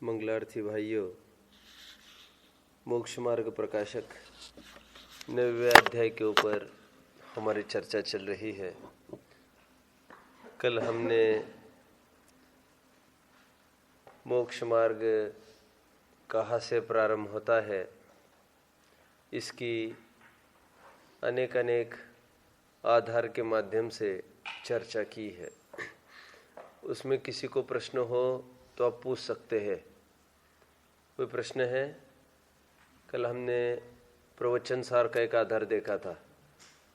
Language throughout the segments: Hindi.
मंगलार्थी भाइयों, मोक्ष मार्ग प्रकाशक 9वें अध्याय के ऊपर हमारी चर्चा चल रही है। कल हमने मोक्ष मार्ग कहाँ से प्रारंभ होता है, इसकी अनेक आधार के माध्यम से चर्चा की है। उसमें किसी को प्रश्न हो तो आप पूछ सकते हैं। कोई प्रश्न है? कल हमने प्रवचन सार का एक आधार देखा था।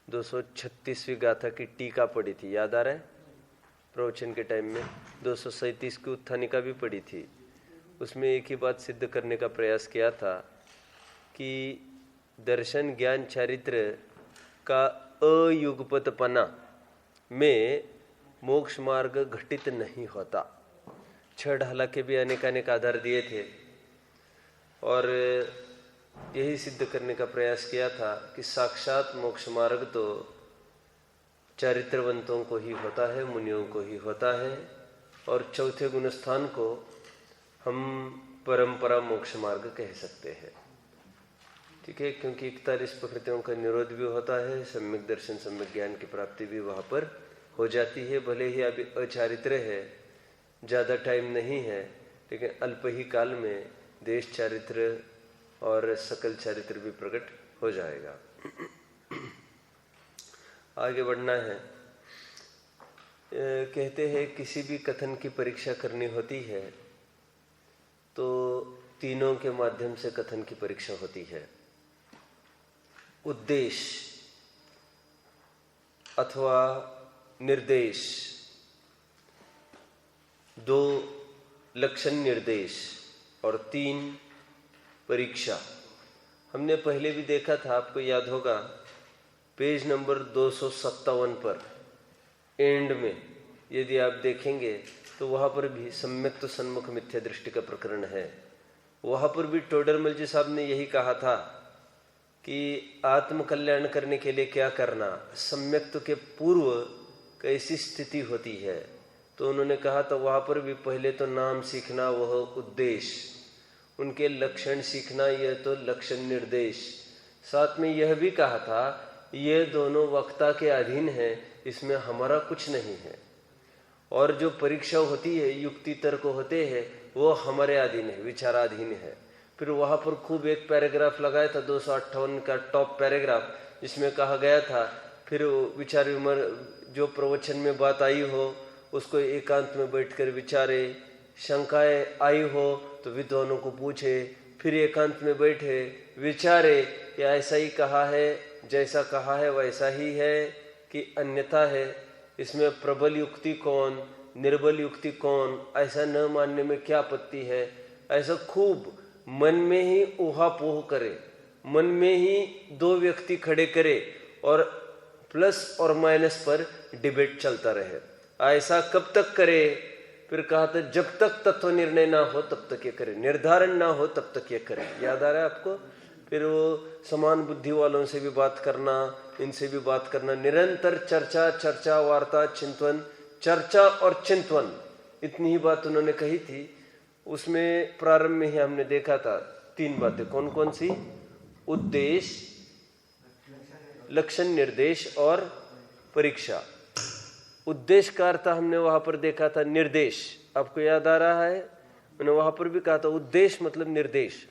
236वीं गाथा की टीका पढ़ी थी, याद आ रहा है? प्रवचन के टाइम में 237 की उत्थानिका भी पढ़ी थी। उसमें एक ही बात सिद्ध करने का प्रयास किया था कि दर्शन ज्ञान चारित्र का अयुगपतपना में मोक्ष मार्ग घटित नहीं होता। 6 ढाला के भी अनेक आधार दिए थे और यही सिद्ध करने का प्रयास किया था कि साक्षात मोक्ष मार्ग तो चारित्रवंतों को ही होता है, मुनियों को ही होता है। और चौथे गुणस्थान को हम परंपरा मोक्ष मार्ग कह सकते हैं। ठीक है, क्योंकि 41 प्रकृतियों का निरोध भी होता है, सम्यक दर्शन सम्यक ज्ञान की प्राप्ति भी वहाँ पर हो जाती है। भले ही अभी अचारित्र है, ज़्यादा टाइम नहीं है, लेकिन अल्प ही काल में देश चारित्र और सकल चारित्र भी प्रकट हो जाएगा। आगे बढ़ना है। कहते हैं किसी भी कथन की परीक्षा करनी होती है तो तीनों के माध्यम से कथन की परीक्षा होती है। उद्देश्य अथवा निर्देश, 2 लक्षण निर्देश और 3 परीक्षा। हमने पहले भी देखा था, आपको याद होगा, पेज नंबर 257 पर एंड में यदि आप देखेंगे तो वहाँ पर भी सम्यक तो सन्मुख मिथ्या दृष्टि का प्रकरण है। वहाँ पर भी टोडरमल जी साहब ने यही कहा था कि आत्म कल्याण करने के लिए क्या करना, सम्यक्त्व के पूर्व कैसी स्थिति होती है। तो उन्होंने कहा था वहाँ पर भी पहले तो नाम सीखना, वह उद्देश्य, उनके लक्षण सीखना, यह तो लक्षण निर्देश। साथ में यह भी कहा था ये दोनों वक्ता के अधीन है, इसमें हमारा कुछ नहीं है। और जो परीक्षा होती है, युक्ति तर्क होते हैं, वो हमारे अधीन है, विचाराधीन है। फिर वहाँ पर खूब एक पैराग्राफ लगाया था, 258 का टॉप पैराग्राफ, जिसमें कहा गया था फिर विचार विमर्श, जो प्रवचन में बात आई हो उसको एकांत में बैठकर विचारे, शंकाएं आई हो तो विद्वानों को पूछे, फिर एकांत में बैठे विचारे कि ऐसा ही कहा है, जैसा कहा है वैसा ही है कि अन्यथा है, इसमें प्रबल युक्ति कौन, निर्बल युक्ति कौन, ऐसा न मानने में क्या आपत्ति है। ऐसा खूब मन में ही ऊहापोह करे, मन में ही 2 व्यक्ति खड़े करे और प्लस और माइनस पर डिबेट चलता रहे। ऐसा कब तक करे? फिर कहा था जब तक तत्व निर्णय ना हो तब तक ये करे, निर्धारण ना हो तब तक ये करे। याद आ रहा है आपको? फिर वो समान बुद्धि वालों से भी बात करना, इनसे भी बात करना, निरंतर चर्चा वार्ता चिंतन, चर्चा और चिंतन, इतनी ही बात उन्होंने कही थी। उसमें प्रारंभ में ही हमने देखा था 3 बातें, कौन कौन सी? उद्देश्य, लक्षण निर्देश और परीक्षा। उद्देश्य का अर्थ हमने वहां पर देखा था निर्देश, आपको याद आ रहा है? मैंने वहां पर भी कहा था उद्देश्य मतलब निर्देश।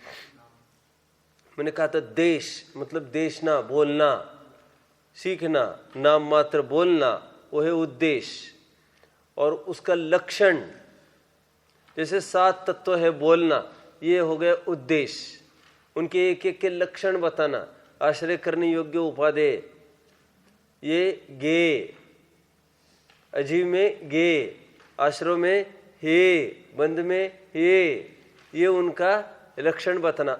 मैंने कहा था देश मतलब देखना, बोलना, सीखना, नाम मात्र बोलना, वो है उद्देश्य। और उसका लक्षण, जैसे 7 तत्व है बोलना, ये हो गया उद्देश्य। उनके एक के लक्षण बताना, आश्रय करने योग्य उपादेय, ये गे, अजीव में गे, आश्रय में हे, बंद में ये उनका लक्षण बताना।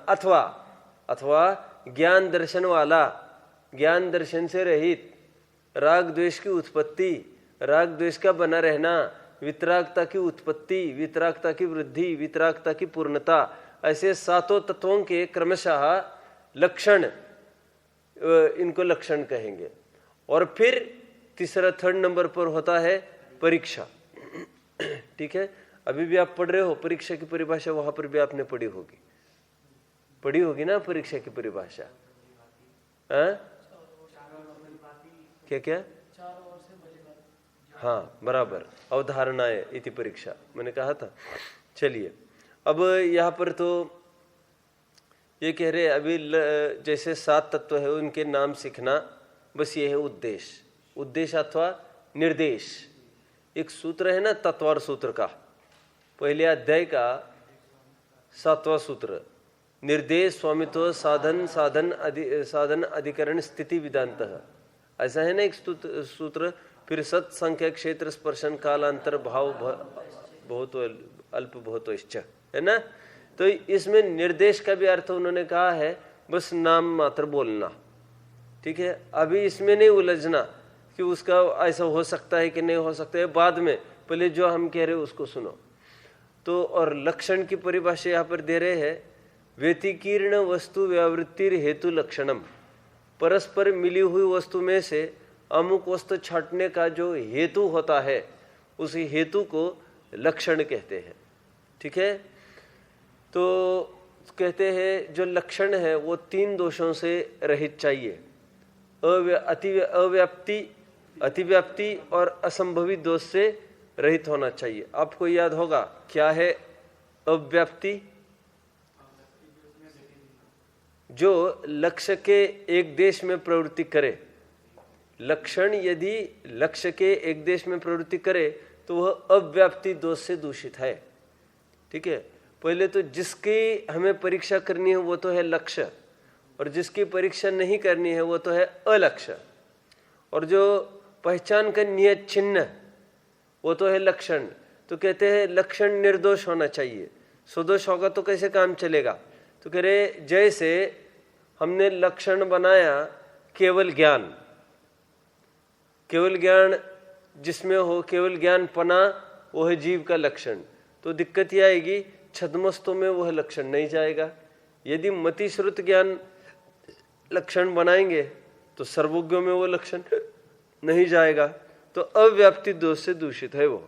अथवा ज्ञान दर्शन वाला, ज्ञान दर्शन से रहित, राग द्वेष की उत्पत्ति, राग द्वेष का बना रहना, वितरागता की उत्पत्ति, वितरागता की वृद्धि, वितरागता की पूर्णता, ऐसे 7 तत्वों के क्रमशः लक्षण, इनको लक्षण कहेंगे। और फिर तीसरा 3rd नंबर पर होता है परीक्षा। ठीक है, अभी भी आप पढ़ रहे हो, परीक्षा की परिभाषा वहां पर भी आपने पढ़ी होगी ना परीक्षा की परिभाषा। क्या क्या? हाँ बराबर, अवधारणाएं इति परीक्षा मैंने कहा था। चलिए अब यहाँ पर तो ये कह रहे अभी जैसे 7 तत्व है उनके नाम सीखना, बस ये है उद्देश्य अथवा निर्देश। एक सूत्र है ना तत्वार सूत्र का, पहले अध्याय का 7वां सूत्र, निर्देश स्वामित्व साधन अधिकरण स्थिति विदांतः, ऐसा है ना एक सूत्र। फिर सत संख्या क्षेत्र स्पर्शन कालांतर भाव बहुत अल्प बहुत है ना। तो इसमें निर्देश का भी अर्थ उन्होंने कहा है बस नाम मात्र बोलना, ठीक है। अभी इसमें नहीं उलझना कि उसका ऐसा हो सकता है कि नहीं हो सकता है, बाद में, पहले जो हम कह रहे हैं उसको सुनो। तो और लक्षण की परिभाषा यहाँ पर दे रहे हैं, व्यतिकीर्ण वस्तु व्यावृत्तिर हेतु लक्षणम, परस्पर मिली हुई वस्तु में से अमुक वस्तु छांटने का जो हेतु होता है उसी हेतु को लक्षण कहते हैं, ठीक है। तो कहते हैं जो लक्षण है वो 3 दोषों से रहित चाहिए, अतिव्याप्ति और असंभवी दोष से रहित होना चाहिए। आपको याद होगा क्या है अव्याप्ति? जो लक्ष्य के एक देश में प्रवृत्ति करे, लक्षण यदि लक्ष्य के एक देश में प्रवृत्ति करे तो वह अव्याप्ति दोष से दूषित है, ठीक है। पहले तो जिसकी हमें परीक्षा करनी है वो तो है लक्ष्य, और जिसकी परीक्षा नहीं करनी है वो तो है अलक्ष्य, और जो पहचान का नियत चिन्ह वो तो है लक्षण। तो कहते हैं लक्षण निर्दोष होना चाहिए, सुदोष होगा तो कैसे काम चलेगा। तो कह रहे जैसे हमने लक्षण बनाया केवल ज्ञान जिसमें हो, केवल ज्ञान पना वो है जीव का लक्षण। तो दिक्कत यह आएगी छद्मस्तों में वह लक्षण नहीं जाएगा। यदि मति श्रुत ज्ञान लक्षण बनाएंगे तो सर्वज्ञों में वो लक्षण नहीं जाएगा, तो अव्याप्ति दोष से दूषित है वो,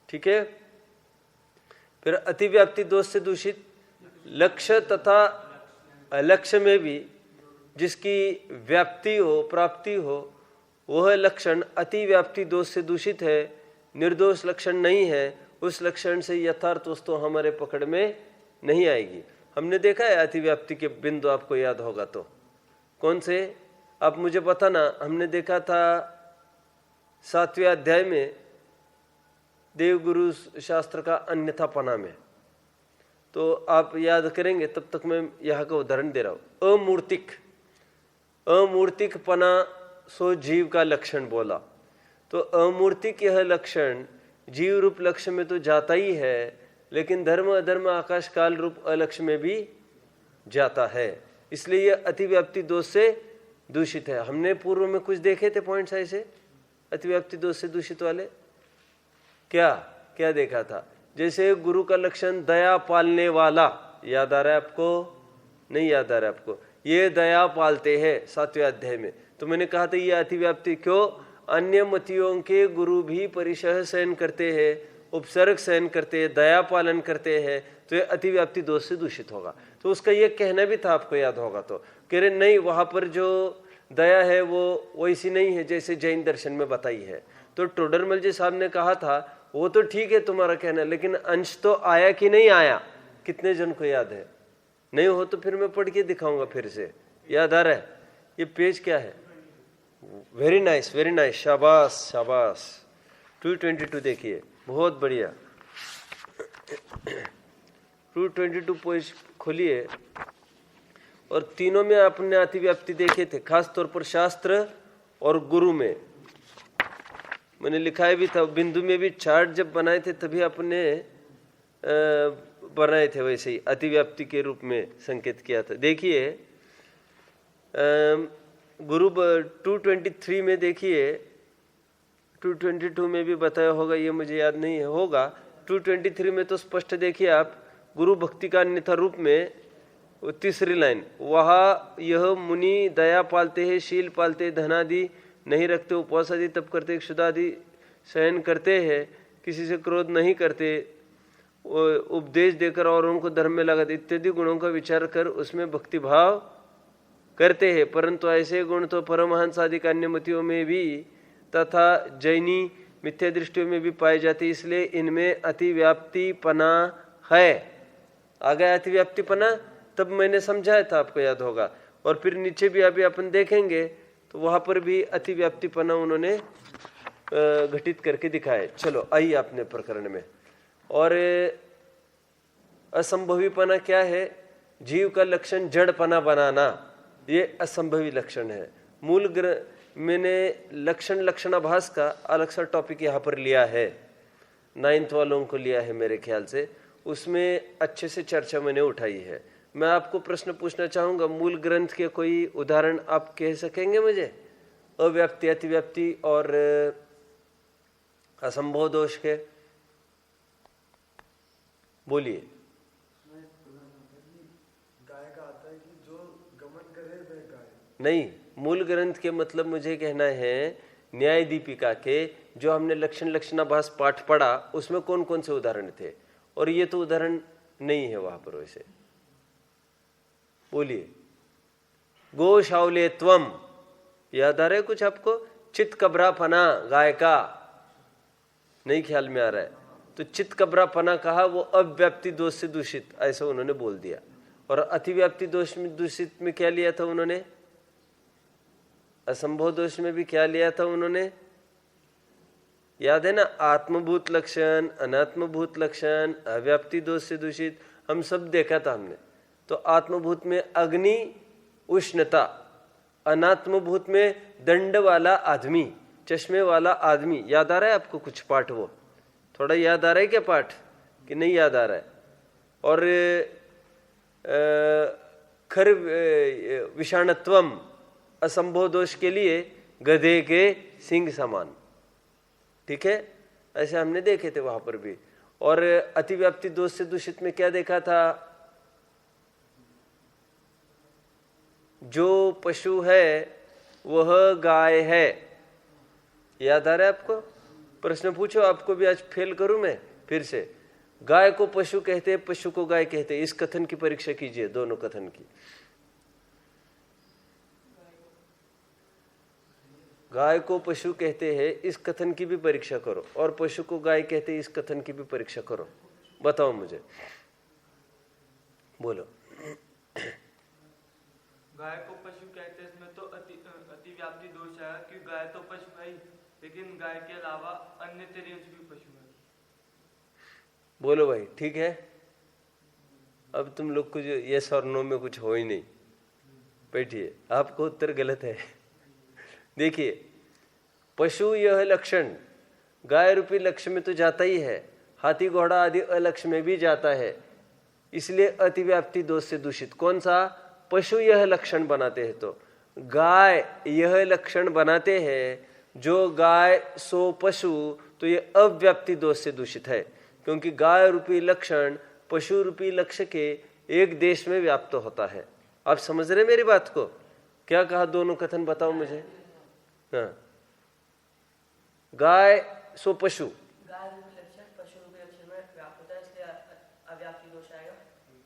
ठीक है। फिर अतिव्याप्ति दोष से दूषित लक्ष्य तथा अलक्ष्य में भी जिसकी व्याप्ति हो, प्राप्ति हो, वह लक्षण अतिव्याप्ति दोष से दूषित है, निर्दोष लक्षण नहीं है। उस लक्षण से यथार्थ वस्तु हमारे पकड़ में नहीं आएगी। हमने देखा है अतिव्याप्ति के बिंदु, आपको याद होगा तो कौन से आप मुझे बताना। हमने देखा था 7वें अध्याय में देवगुरु शास्त्र का अन्यथापना में, तो आप याद करेंगे, तब तक मैं यहाँ का उदाहरण दे रहा हूं। अमूर्तिक पना सो जीव का लक्षण बोला, तो अमूर्तिक यह लक्षण जीव रूप लक्ष्य में तो जाता ही है, लेकिन धर्म अधर्म आकाश काल रूप अलक्ष्य में भी जाता है, इसलिए यह अतिव्याप्ति दोष से दूषित है। हमने पूर्व में कुछ देखे थे पॉइंट्स ऐसे अतिव्याप्ति दोष से दूषित वाले। क्या देखा था? जैसे गुरु का लक्षण दया पालने वाला, याद आ रहा है आपको? नहीं याद आ रहा है आपको? ये दया पालते हैं 7वें अध्याय में। तो मैंने कहा था ये अतिव्याप्ति क्यों? अन्य मतियों के गुरु भी परिशह सहन करते हैं, उपसर्ग सहन करते हैं, दया पालन करते हैं, तो ये अतिव्याप्ति दोष से दूषित होगा। तो उसका ये कहना भी था, आपको याद होगा तो, कह रहे नहीं वहां पर जो दया है वो वैसी नहीं है जैसे जैन दर्शन में बताई है। तो टोडरमल जी साहब ने कहा था वो तो ठीक है तुम्हारा कहना, लेकिन अंश तो आया कि नहीं आया, कितने जन को याद है? नहीं हो तो फिर मैं पढ़ के दिखाऊंगा फिर से। याद आ रहा है? ये पेज क्या है? वेरी नाइस, वेरी नाइस, शाबाश शाबाश। 222 देखिए, बहुत बढ़िया। 222 पेज खोलिए, और तीनों में आपने अतिव्याप्ति देखे थे, खास तौर पर शास्त्र और गुरु में। मैंने लिखा भी था, बिंदु में भी चार्ट जब बनाए थे तभी आपने बनाए थे वैसे ही अतिव्याप्ति के रूप में संकेत किया था। देखिए गुरु 223 में देखिए, 222 में भी बताया होगा, ये मुझे याद नहीं है, होगा 223 में तो स्पष्ट देखिए आप, गुरु भक्ति का अन्यथा रूप में तीसरी लाइन, वहाँ यह मुनि दया पालते हैं, शील पालते हैं, धनादि नहीं रखते, उपवास आदि तप करते, क्षुदादि सहन करते हैं, किसी से क्रोध नहीं करते, उपदेश देकर और उनको धर्म में लगा इत्यादि गुणों का विचार कर उसमें भक्ति भाव करते हैं। परंतु ऐसे गुण तो परमहंस आदि अन्य मतियों में भी तथा जैनी मिथ्या दृष्टियों में भी पाए जाते, इसलिए इनमें अतिव्याप्तिपना है। आ गया अतिव्याप्तिपना, तब मैंने समझाया था, आपको याद होगा। और फिर नीचे भी अभी अपन देखेंगे तो वहां पर भी अतिव्याप्तिपना उन्होंने घटित करके दिखाए। चलो आइए अपने प्रकरण में। और असंभवीपना क्या है? जीव का लक्षण जड़पना बनाना, ये असंभवी लक्षण है। मूल मैंने लक्षणाभास का अलग सा टॉपिक यहाँ पर लिया है, 9th वालों को लिया है मेरे ख्याल से, उसमें अच्छे से चर्चा मैंने उठाई है। मैं आपको प्रश्न पूछना चाहूंगा, मूल ग्रंथ के कोई उदाहरण आप कह सकेंगे मुझे? अव्याप्ति, अतिव्याप्ति और असंभव दोष के बोलिए। गाय का आता है कि जो गमन करे वह गाय। नहीं, मूल ग्रंथ के मतलब मुझे कहना है न्याय दीपिका के जो हमने लक्षणाभास पाठ पढ़ा उसमें कौन कौन से उदाहरण थे, और ये तो उदाहरण नहीं है वहां पर। वैसे बोलिए। गोशावले त्वम, याद आ रहा है कुछ आपको? चित कबरापना गाय का नहीं ख्याल में आ रहा है तो चित कबरापना कहा, वो अव्याप्ति दोष से दूषित, ऐसा उन्होंने बोल दिया। और अतिव्याप्ति दोष में दूषित में क्या लिया था उन्होंने? असंभव दोष में भी क्या लिया था उन्होंने? याद है ना? आत्मभूत लक्षण, अनात्मभूत लक्षण, अव्याप्ति दोष से दूषित, हम सब देखा था हमने। तो आत्मभूत में अग्नि उष्णता, अनात्मभूत में दंड वाला आदमी, चश्मे वाला आदमी। याद आ रहा है आपको कुछ पाठ? वो थोड़ा याद आ रहा है क्या पाठ, कि नहीं याद आ रहा है? और खर विषाणत्वम, असंभव दोष के लिए गधे के सिंह समान। ठीक है, ऐसे हमने देखे थे वहां पर भी। और अतिव्याप्ति दोष से दूषित में क्या देखा था? जो पशु है वह गाय है। याद आ रहा है आपको? प्रश्न पूछो, आपको भी आज फेल करूं मैं फिर से। गाय को पशु कहते हैं, पशु को गाय कहते हैं, इस कथन की परीक्षा कीजिए, दोनों कथन की। गाय को पशु कहते हैं इस कथन की भी परीक्षा करो, और पशु को गाय कहते हैं इस कथन की भी परीक्षा करो। बताओ मुझे, बोलो। गाय को पशु कहते हैं, इसमें तो अतिव्याप्ति दोष है कि गाय तो पशु है ही, लेकिन गाय के अलावा अन्य तेरे भी पशु है। बोलो भाई, ठीक है? अब तुम लोग कुछ यस और नो में कुछ हो ही नहीं, बैठिए, आपको उत्तर गलत है। देखिए, पशु यह लक्षण गाय रूपी लक्ष्य में तो जाता ही है, हाथी घोड़ा आदि अलक्ष्य में भी जाता है, इसलिए अतिव्याप्ति दोष से दूषित। कौन सा? पशु यह लक्षण बनाते हैं, तो गाय यह लक्षण बनाते हैं, जो गाय सो पशु, तो ये अव्याप्ति दोष से दूषित है, क्योंकि गाय रूपी लक्षण पशु रूपी लक्ष्य के एक देश में व्याप्त होता है। आप समझ रहे मेरी बात को? क्या कहा दोनों कथन, बताओ मुझे। हाँ, गाय सो पशु,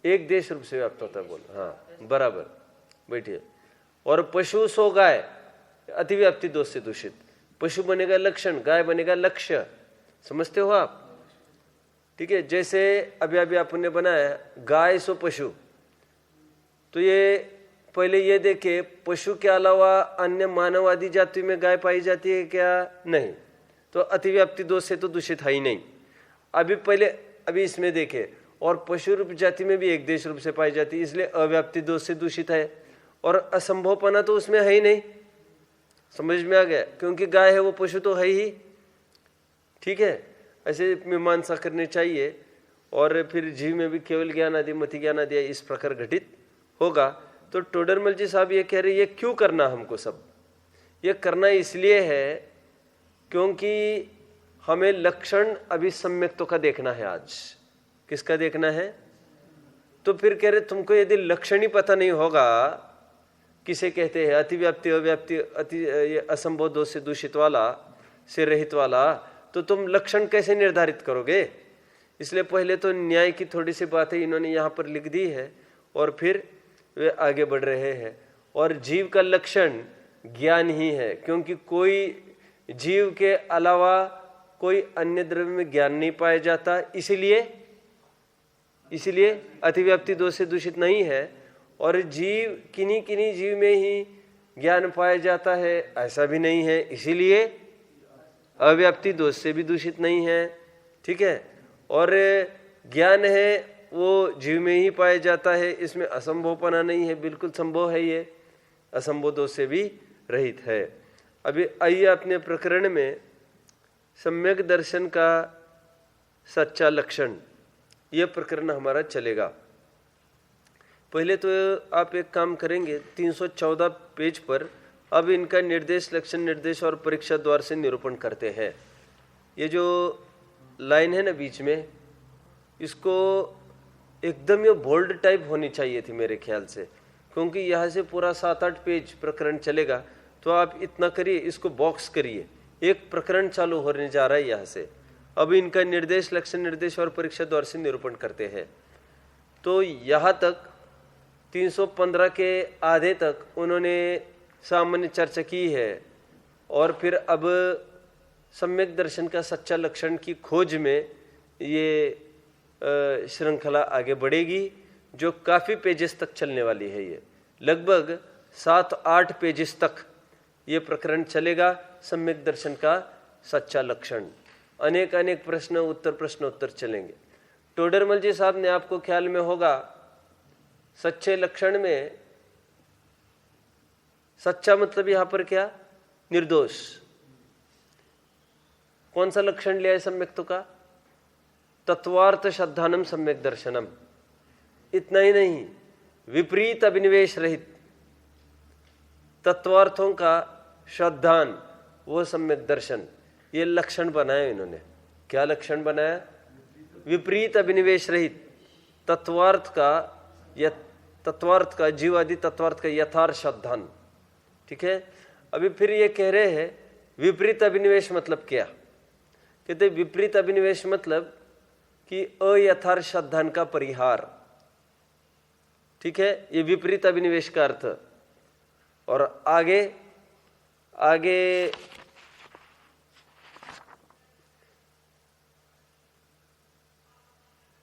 एक देश रूप से व्याप्त होता है। बोलो हाँ, बराबर, बैठिए। और पशु सो गाय, अतिव्याप्ति दोष से दूषित। पशु बनेगा लक्षण, गाय बनेगा लक्ष्य। समझते हो आप? ठीक है, जैसे अभी आपने बनाया गाय सो पशु, तो ये पहले ये देखे पशु के अलावा अन्य मानव आदि जाति में गाय पाई जाती है क्या? नहीं, तो अतिव्याप्ति दोष से तो दूषित है ही नहीं। अभी इसमें देखे, और पशु रूप जाति में भी एक देश रूप से पाई जाती है, इसलिए अव्याप्ति दोष से दूषित है। और असंभवपना तो उसमें है ही नहीं। समझ में आ गया? क्योंकि गाय है वो पशु तो है ही। ठीक है, ऐसे मीमांसा करनी चाहिए। और फिर जीव में भी केवल ज्ञान आदि मति ज्ञान आदि इस प्रकार घटित होगा। तो टोडरमल जी साहब ये कह रहे, ये क्यों करना हमको सब? ये करना इसलिए है क्योंकि हमें लक्षण अभी सम्यक्तों का देखना है। आज किसका देखना है? तो फिर कह रहे तुमको यदि लक्षण ही पता नहीं होगा, किसे कहते हैं अतिव्याप्ति अव्याप्ति, ये असंभव दोष से दूषित वाला, से रहित वाला, तो तुम लक्षण कैसे निर्धारित करोगे? इसलिए पहले तो न्याय की थोड़ी सी बातें इन्होंने यहाँ पर लिख दी है और फिर वे आगे बढ़ रहे हैं। और जीव का लक्षण ज्ञान ही है, क्योंकि कोई जीव के अलावा कोई अन्य द्रव्य में ज्ञान नहीं पाया जाता, इसीलिए अतिव्याप्ति दोष से दूषित नहीं है। और जीव किन्हीं किन्हीं जीव में ही ज्ञान पाया जाता है, ऐसा भी नहीं है, इसीलिए अव्याप्ति दोष से भी दूषित नहीं है। ठीक है। और ज्ञान है वो जीव में ही पाया जाता है, इसमें असंभवपना नहीं है, बिल्कुल संभव है, ये असंभव दोष से भी रहित है। अभी आइए अपने प्रकरण में सम्यक दर्शन का सच्चा लक्षण, यह प्रकरण हमारा चलेगा। पहले तो आप एक काम करेंगे, 314 पेज पर अब इनका निर्देश, लक्षण, निर्देश और परीक्षा द्वार से निरूपण करते हैं। ये जो लाइन है ना बीच में, इसको एकदम ये बोल्ड टाइप होनी चाहिए थी मेरे ख्याल से, क्योंकि यहाँ से पूरा 7-8 पेज प्रकरण चलेगा। तो आप इतना करिए, इसको बॉक्स करिए, एक प्रकरण चालू होने जा रहा है यहाँ से। अब इनका निर्देश, लक्षण, निर्देश और परीक्षा द्वार से निरूपण करते हैं। तो यहाँ तक 315 के आधे तक उन्होंने सामान्य चर्चा की है, और फिर अब सम्यक दर्शन का सच्चा लक्षण की खोज में ये श्रृंखला आगे बढ़ेगी, जो काफ़ी पेजेस तक चलने वाली है। ये लगभग 7-8 पेजेस तक ये प्रकरण चलेगा, सम्यक दर्शन का सच्चा लक्षण। अनेक अनेक प्रश्न उत्तर चलेंगे। टोडरमल जी साहब ने, आपको ख्याल में होगा, सच्चे लक्षण में सच्चा मतलब यहां पर क्या, निर्दोष। कौन सा लक्षण लिया है सम्यक्त्व का? तत्वार्थ श्रद्धानम सम्यक दर्शनम। इतना ही नहीं, विपरीत अभिनिवेश रहित तत्वार्थों का श्रद्धान, वो सम्यक दर्शन, ये लक्षण बनाया इन्होंने। क्या लक्षण बनाया? विपरीत अभिनिवेश रहित तत्वार्थ का जीवादि तत्वार्थ का यथार्थ श्रद्धान। ठीक है। अभी फिर ये कह रहे हैं विपरीत अभिनिवेश मतलब क्या? कहते विपरीत अभिनिवेश मतलब कि अयथार्थ श्रद्धान का परिहार। ठीक है, ये विपरीत अभिनिवेश का अर्थ। और आगे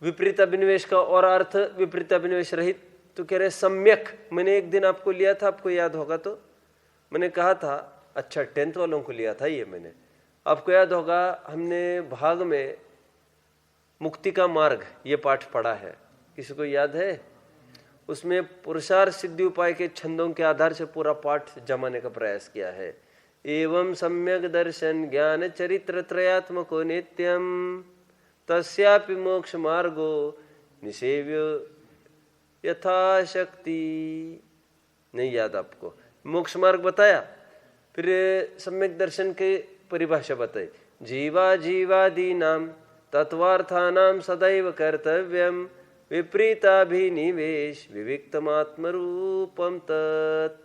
विपरीत अभिनिवेश का और अर्थ विपरीत अभिनिवेश रहित। तो कह रहे सम्यक, मैंने एक दिन आपको लिया था, आपको याद होगा, तो मैंने कहा था, अच्छा 10th वालों को लिया था ये मैंने, आपको याद होगा, हमने भाग में मुक्ति का मार्ग ये पाठ पढ़ा है, किसी को याद है? उसमें पुरुषार्थ सिद्धि उपाय के छंदों के आधार से पूरा पाठ जमाने का प्रयास किया है। एवं सम्यक दर्शन ज्ञान चरित्र त्रयात्मको नित्यम तस्यापि मोक्ष मार्गो निसेव्यो यथाशक्ति। नहीं याद आपको? मोक्ष मार्ग बताया, फिर सम्यक दर्शन के परिभाषा बताई। जीवादीनाम तत्वार्थानाम सदैव कर्तव्यम विपरीताभिनिवेश विविक्तमात्मरूपम तत्।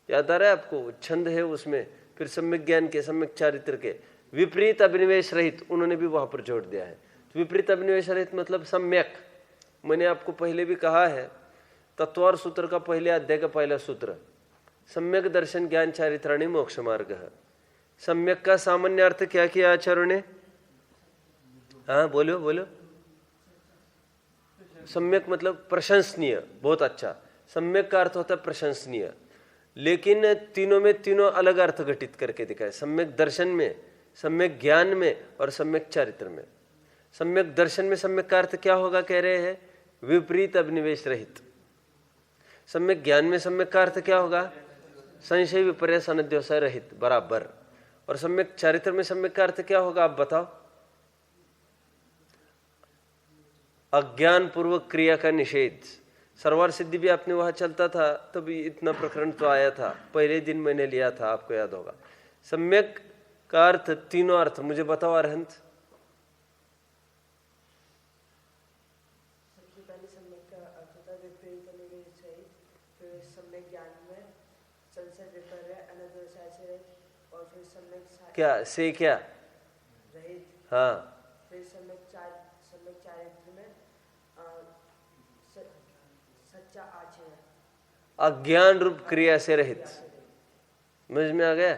याद आ रहा है आपको? छंद है उसमें। फिर सम्यक ज्ञान के, सम्यक चारित्र के विपरीत अभिनिवेश रहित, उन्होंने भी वहां पर जोड़ दिया है। तो विपरीत अभिनिवेश रहित मतलब सम्यक। मैंने आपको पहले भी कहा है, तत्वार सूत्र का पहले अध्याय का पहला सूत्र, सम्यक दर्शन ज्ञान चारित्राणि मोक्ष मार्ग है। सम्यक का सामान्य अर्थ क्या किया आचार्यों ने? हाँ बोलो। सम्यक मतलब प्रशंसनीय, बहुत अच्छा। सम्यक का अर्थ होता है प्रशंसनीय, लेकिन तीनों में तीनों अलग अर्थ घटित करके दिखाए। सम्यक दर्शन में, सम्यक ज्ञान में और सम्यक चारित्र में। सम्यक दर्शन में सम्यक का अर्थ क्या होगा कह रहे हैं? विपरीत अभिनिवेश रहित। सम्यक ज्ञान में सम्यक का अर्थ क्या होगा? संशय विपर्य अनध्योषय रहित, बराबर। और सम्यक चारित्र में सम्यक का अर्थ क्या होगा, आप बताओ? अज्ञान पूर्वक क्रिया का निषेध। सर्वार सिद्धि भी आपने वहां चलता था, तभी इतना प्रकरण तो आया था, पहले दिन मैंने लिया था, आपको याद होगा। सम्यक का अर्थ, तीनों अर्थ मुझे बताओ अरहंत। सबसे पहले सम्यक का अर्थ होता है विपरीत अभिनिवेश रहित, फिर सम्यक ज्ञान में संशय विपर्य अनध्योषय से रहित, और फिर सम्यक क्या से क्या रहित, हाँ, फिर सम्यक सम्यक चारित्र में सच्चा आचरण, अज्ञान रूप क्रिया से रहित। समझ में आ गया?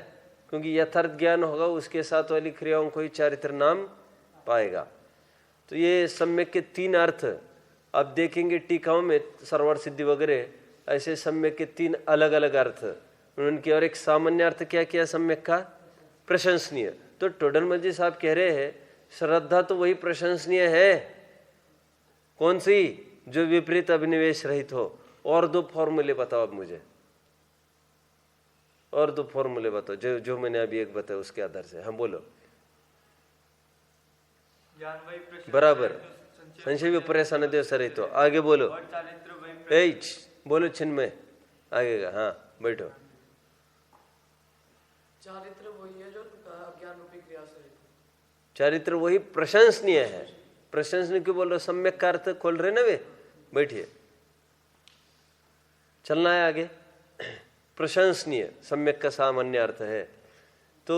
क्योंकि यथार्थ ज्ञान होगा उसके साथ वाली क्रियाओं को ही चारित्र नाम पाएगा। तो ये सम्यक के 3 अर्थ आप देखेंगे टीकाओं में, सर्वर सिद्धि वगैरह, ऐसे सम्यक के 3 अलग अलग अर्थ उनकी। और एक सामान्य अर्थ क्या किया सम्यक का? प्रशंसनीय। तो टोडरमल जी साहब कह रहे हैं श्रद्धा तो वही प्रशंसनीय है, कौन सी? जो विपरीत अभिनिवेश रहित हो। और 2 फॉर्मूले बताओ अब मुझे, और 2 फॉर्मूले बताओ जो मैंने अभी एक बताया उसके आधार से। हम बोलो। बराबर, संशय विपर्यास अनद्वय रहित हो। आगे बोलो। बोलो चिन्मय, आगे का। हाँ बैठो। चारित्र वही है जो अज्ञान रूपी क्रिया से रहित। चारित्र वही प्रशंसनीय है। प्रशंसनीय क्यों बोल रहे हो? सम्यक का अर्थ खोल रहे ना वे। बैठिए, चलना है आगे। प्रशंसनीय सम्यक का सामान्य अर्थ है। तो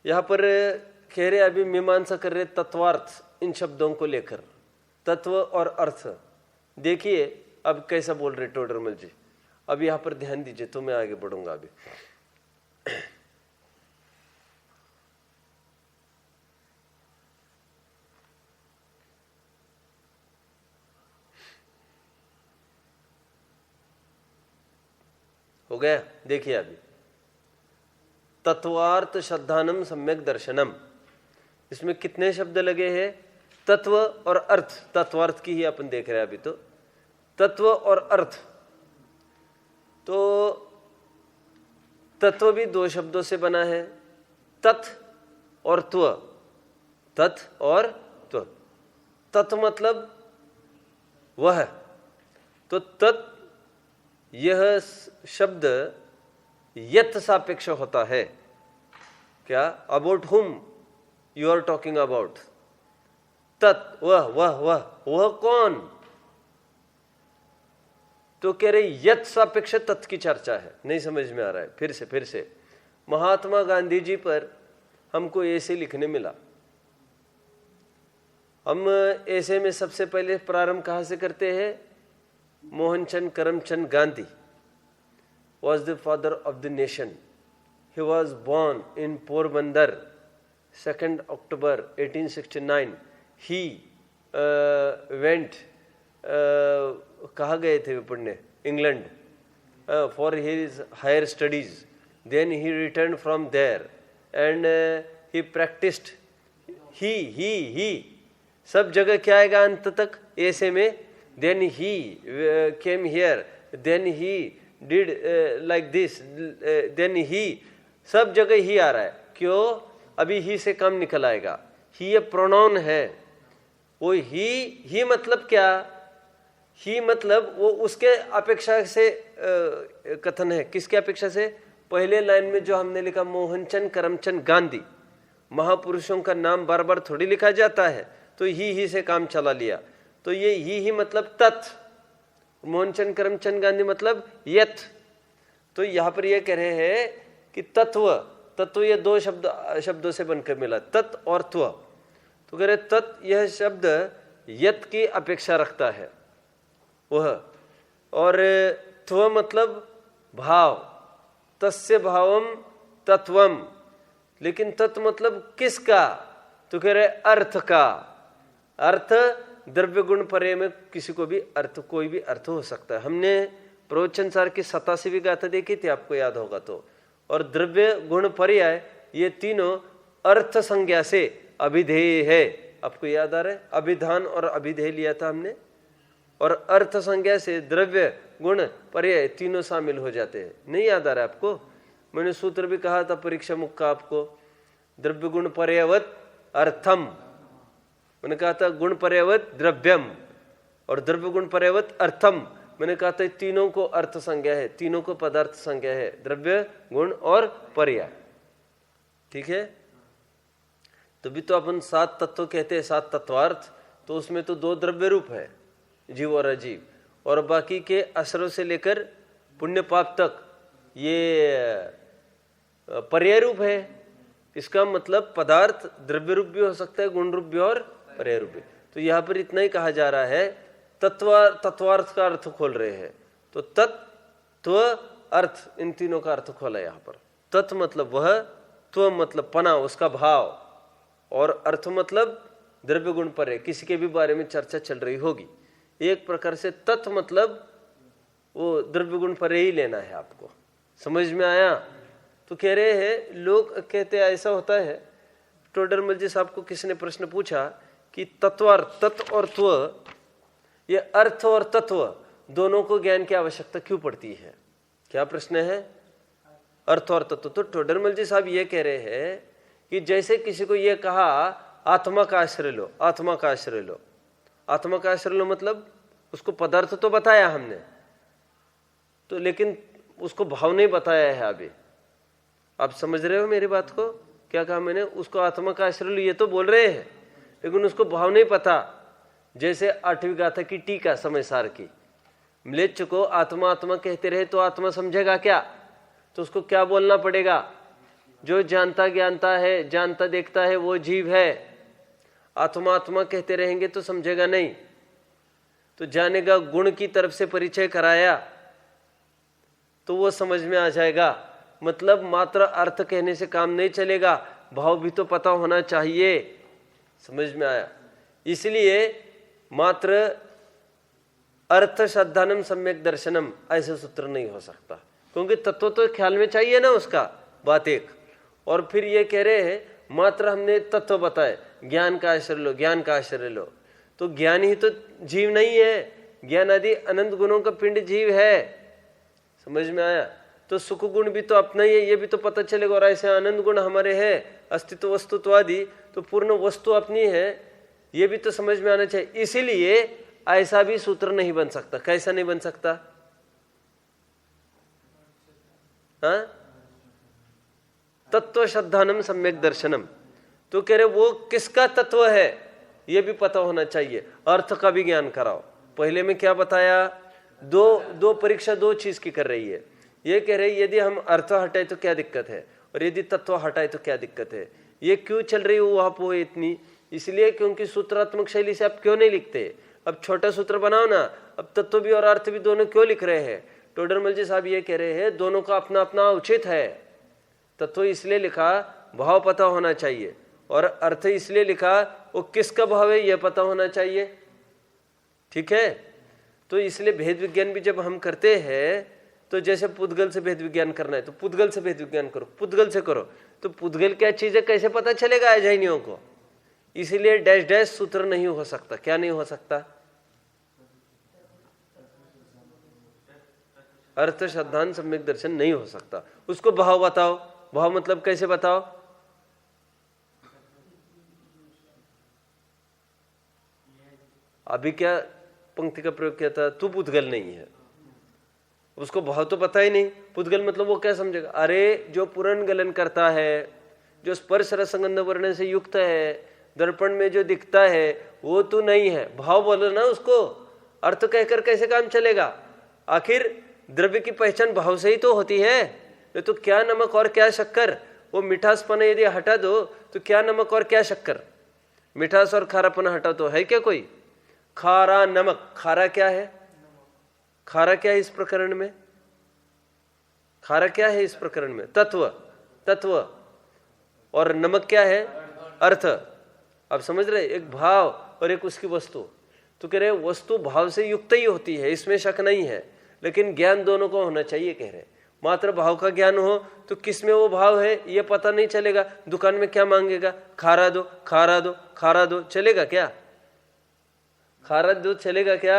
यहां पर कह रहे अभी मीमांसा कर रहे तत्वार्थ इन शब्दों को लेकर, तत्व और अर्थ। देखिए अब कैसा बोल रहे टोडरमल जी। अब यहां पर ध्यान दीजिए तो मैं आगे बढ़ूंगा अभी। हो गया? देखिए अभी तत्वार्थ श्रद्धानम सम्यक दर्शनम, इसमें कितने शब्द लगे हैं? तत्व और अर्थ। तत्वार्थ की ही अपन देख रहे हैं अभी। तो तत्व और अर्थ, तो तत्व भी 2 शब्दों से बना है, तत् और त्व। तत् और त्व। तत् मतलब वह, तो तत् यह शब्द यत सापेक्ष होता है। क्या? About whom you are talking about. तत् वह कौन? तो कह रहे यत सापेक्ष तत् की चर्चा है। नहीं समझ में आ रहा है? फिर से महात्मा गांधी जी पर हमको ऐसे लिखने मिला। हम ऐसे में सबसे पहले प्रारंभ कहां से करते हैं? Mohanchand Karamchand Gandhi was the father of the nation. He was born in Porbandar, 2nd October 1869. He went कहाँ गए थे वे पढ़ने? England, for his higher studies. Then he returned from there and he practiced. He सब जगह क्या आएगा अंत तक ऐसे में? Then he came here. Then he did like this. Then he, सब जगह ही आ रहा है। क्यों? अभी ही से कम निकल आएगा। ही ये प्रोनाउन है। वो ही मतलब क्या? ही मतलब वो उसके अपेक्षा से कथन है। किसके अपेक्षा से? पहले लाइन में जो हमने लिखा मोहनचंद करमचंद गांधी, महापुरुषों का नाम बार बार थोड़ी लिखा जाता है, तो ही से काम चला लिया। तो ये ही मतलब तत्, मोहनचंद करमचंद गांधी मतलब यत। तो यहां पर ये कह रहे हैं कि तत्व ये 2 शब्दों से बनकर मिला, तत् और त्व। तो कह रहे तत् यह शब्द यत की अपेक्षा रखता है वह, और त्व मतलब भाव, तस्य भावम तत्वम। लेकिन तत् मतलब किसका? तो कह रहे अर्थ का। अर्थ द्रव्य गुण पर्याय में किसी को भी अर्थ, कोई भी अर्थ हो सकता है। हमने प्रवचन सार की 87वीं गाथा देखी थी, आपको याद होगा तो। और द्रव्य गुण पर्याय ये तीनों अर्थ संज्ञा से अभिधेय है। आपको याद आ रहा है? अभिधान और अभिधेय लिया था हमने, और अर्थ संज्ञा से द्रव्य गुण पर्याय तीनों शामिल हो जाते हैं। नहीं याद आ रहा है आपको? मैंने सूत्र भी कहा था परीक्षा मुख का आपको, द्रव्य गुण पर्यायवत अर्थम। मैंने कहा था गुण पर्यायवत द्रव्यम, और द्रव्य गुण पर्यायवत अर्थम। मैंने कहा था तीनों को अर्थ संज्ञा है, तीनों को पदार्थ संज्ञा है, द्रव्य गुण और पर्याय। ठीक है? तो भी तो अपन 7 तत्व कहते हैं, 7 तत्वार्थ। तो उसमें तो 2 द्रव्य रूप है, जीव और अजीव, और बाकी के असरों से लेकर पुण्य पाप तक ये पर्याय रूप है। इसका मतलब पदार्थ द्रव्य रूप भी हो सकता है, गुण रूप भी और पर्याय रूप भी। तो यहाँ पर इतना ही कहा जा रहा है, तत्वार्थ का अर्थ खोल रहे हैं। तो तत्व अर्थ, इन तीनों का अर्थ खोला यहाँ पर। तत् मतलब वह, त्व मतलब पना, उसका भाव, और अर्थ मतलब द्रव्य गुण पर्याय, किसी के भी बारे में चर्चा चल रही होगी। एक प्रकार से तत् मतलब वो द्रव्य गुण पर्याय ही लेना है आपको। समझ में आया? तो कह रहे हैं, लोग कहते हैं ऐसा होता है, टोडरमल जी साहब को किसी ने प्रश्न पूछा कि तत्वार्थ, तत्व और त्व, ये अर्थ और तत्व दोनों को ज्ञान की आवश्यकता क्यों पड़ती है? क्या प्रश्न है? अर्थ और तत्व। तो टोडरमल जी साहब ये कह रहे हैं कि जैसे किसी को ये कहा आत्मा का आश्रय लो, आत्मा का आश्रय लो। आत्मा का आश्रय लो मतलब उसको पदार्थ तो बताया हमने, तो लेकिन उसको भाव नहीं बताया है अभी। आप समझ रहे हो मेरी बात को? क्या कहा मैंने? उसको आत्मा का आश्रय लो ये तो बोल रहे हैं, लेकिन उसको भाव नहीं पता। जैसे 8वीं गाथा की टीका समय सार की, म्लेच्छ को आत्मा आत्मा कहते रहे तो आत्मा समझेगा क्या? तो उसको क्या बोलना पड़ेगा? जो जानता ज्ञानता है, जानता देखता है, वो जीव है। आत्मा आत्मा कहते रहेंगे तो समझेगा नहीं। तो जानेगा, गुण की तरफ से परिचय कराया तो वो समझ में आ जाएगा। मतलब मात्र अर्थ कहने से काम नहीं चलेगा, भाव भी तो पता होना चाहिए। समझ में आया? इसलिए मात्र अर्थ श्रद्धानम सम्यक दर्शनम ऐसे सूत्र नहीं हो सकता, क्योंकि तत्व तो ख्याल में चाहिए ना उसका, बात एक। और फिर ये कह रहे हैं मात्र हमने तत्व बताए, ज्ञान का आश्रय लो, ज्ञान का आश्रय लो। तो ज्ञान ही तो जीव नहीं है, ज्ञान आदि अनंत गुणों का पिंड जीव है। समझ में आया? तो सुख गुण भी तो अपना ही है, ये भी तो पता चलेगा। और ऐसे आनंद गुण हमारे हैं, अस्तित्व वस्तुत्वादि, तो पूर्ण वस्तु अपनी है, ये भी तो समझ में आना चाहिए। इसीलिए ऐसा भी सूत्र नहीं बन सकता। कैसा नहीं बन सकता? हाँ, तत्व श्रद्धानम सम्यक दर्शनम। तो कह रहे वो किसका तत्व है ये भी पता होना चाहिए। अर्थ का भी ज्ञान कराओ। पहले में क्या बताया? दो परीक्षा दो चीज की कर रही है। ये कह रही यदि हम अर्थ हटाए तो क्या दिक्कत है, और यदि तत्व हटाए तो क्या दिक्कत है। ये क्यों चल रही है वहां पर इतनी? इसलिए क्योंकि सूत्रात्मक शैली से आप क्यों नहीं लिखते? अब छोटा सूत्र बनाओ ना। अब तत्व भी और अर्थ भी दोनों क्यों लिख रहे हैं? टोडरमल जी साहब ये कह रहे हैं दोनों का अपना अपना उचित है। तत्व इसलिए लिखा भाव पता होना चाहिए, और अर्थ इसलिए लिखा वो किसका भाव है यह पता होना चाहिए। ठीक है? तो इसलिए भेद विज्ञान भी जब हम करते हैं, तो जैसे पुद्गल से भेद विज्ञान करना है तो पुद्गल से भेद विज्ञान करो, पुद्गल से करो। तो पुद्गल क्या चीज है कैसे पता चलेगा अजैनियों को? इसलिए डैश डैश सूत्र नहीं हो सकता। क्या नहीं हो सकता? अर्थ श्रद्धान सम्यक दर्शन नहीं हो सकता। उसको भाव बताओ। भाव मतलब कैसे बताओ? अभी क्या पंक्ति का प्रयोग किया था? तू पुद्गल नहीं है, उसको भाव तो पता ही नहीं। पुद्गल मतलब वो क्या समझेगा? अरे जो पुरन गलन करता है, जो स्पर्श रसगंध वर्ण से युक्त है, दर्पण में जो दिखता है वो तू नहीं है। भाव बोलो ना उसको। अर्थ कहकर कैसे काम चलेगा? आखिर द्रव्य की पहचान भाव से ही तो होती है। तो क्या नमक और क्या शक्कर, वो मिठासपना यदि हटा दो तो क्या नमक और क्या शक्कर? मिठास और खारापना हटा तो है क्या कोई? खारा नमक, खारा क्या है? खारा क्या है इस प्रकरण में? खारा क्या है इस प्रकरण में? तत्व। तत्व और नमक क्या है? अर्थ। आप समझ रहे? एक भाव और एक उसकी वस्तु। तो कह रहे वस्तु भाव से युक्त ही होती है, इसमें शक नहीं है, लेकिन ज्ञान दोनों को होना चाहिए। कह रहे मात्र भाव का ज्ञान हो तो किसमें वो भाव है ये पता नहीं चलेगा। दुकान में क्या मांगेगा? खारा दो, खारा दो, खारा दो, चलेगा क्या? खारा दो चलेगा क्या?